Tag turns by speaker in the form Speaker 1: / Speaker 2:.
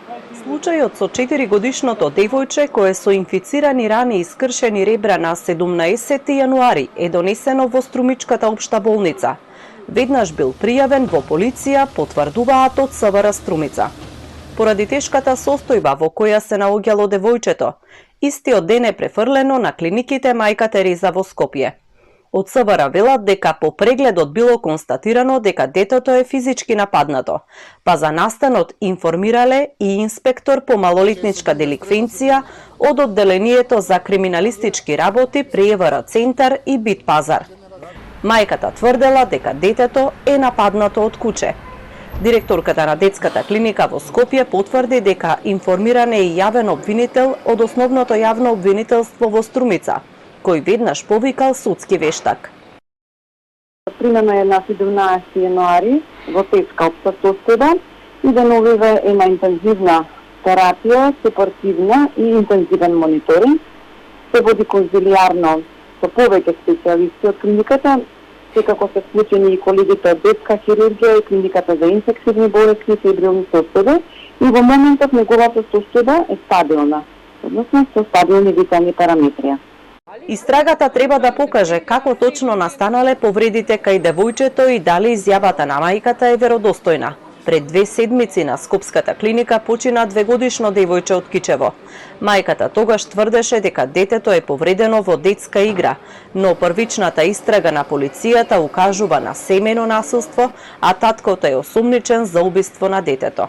Speaker 1: Случајот со 4-годишното девојче кое со инфицирани рани и скршени ребра на 17 јануари е донесено во Струмичката општа болница. Веднаш бил пријавен во полиција, потврдуваат од СВР Струмица. Поради тешката состојба во која се наоѓало девојчето, истиот ден е префрлено на клиниките Мајка Тереза во Скопје. Од СВР велат дека по прегледот било констатирано дека детето е физички нападнато, па за настанот информирале и инспектор по малолетничка деликвенција од одделението за криминалистички работи при ЕВР Центар и Бит Пазар. Мајката тврдела дека детето е нападнато од куче. Директорката на детската клиника во Скопје потврди дека информиран е и јавен обвинител од основното јавно обвинителство во Струмица, кој веднаш повикал судски вештак.
Speaker 2: Примено е на 17 јануари во тешка општа состојба и деновиве е на интензивна терапија, супортивна и интензивен мониторинг. Се води конзилијарно со повеќе специјалисти од клиниката, секако се вклучени и колегите од детска хирургија и клиниката за инфекцивни болести и фебрилни состојби и во моментот неговата состојба е стабилна, односно со стабилни витални параметри.
Speaker 1: Истрагата треба да покаже како точно настанале повредите кај девојчето и дали изјавата на мајката е веродостојна. Пред 2 седмици на Скопската клиника почина 2-годишно девојче од Кичево. Мајката тогаш тврдеше дека детето е повредено во детска игра, но првичната истрага на полицијата укажува на семејно насилство, а таткото е осумничен за убиство на детето.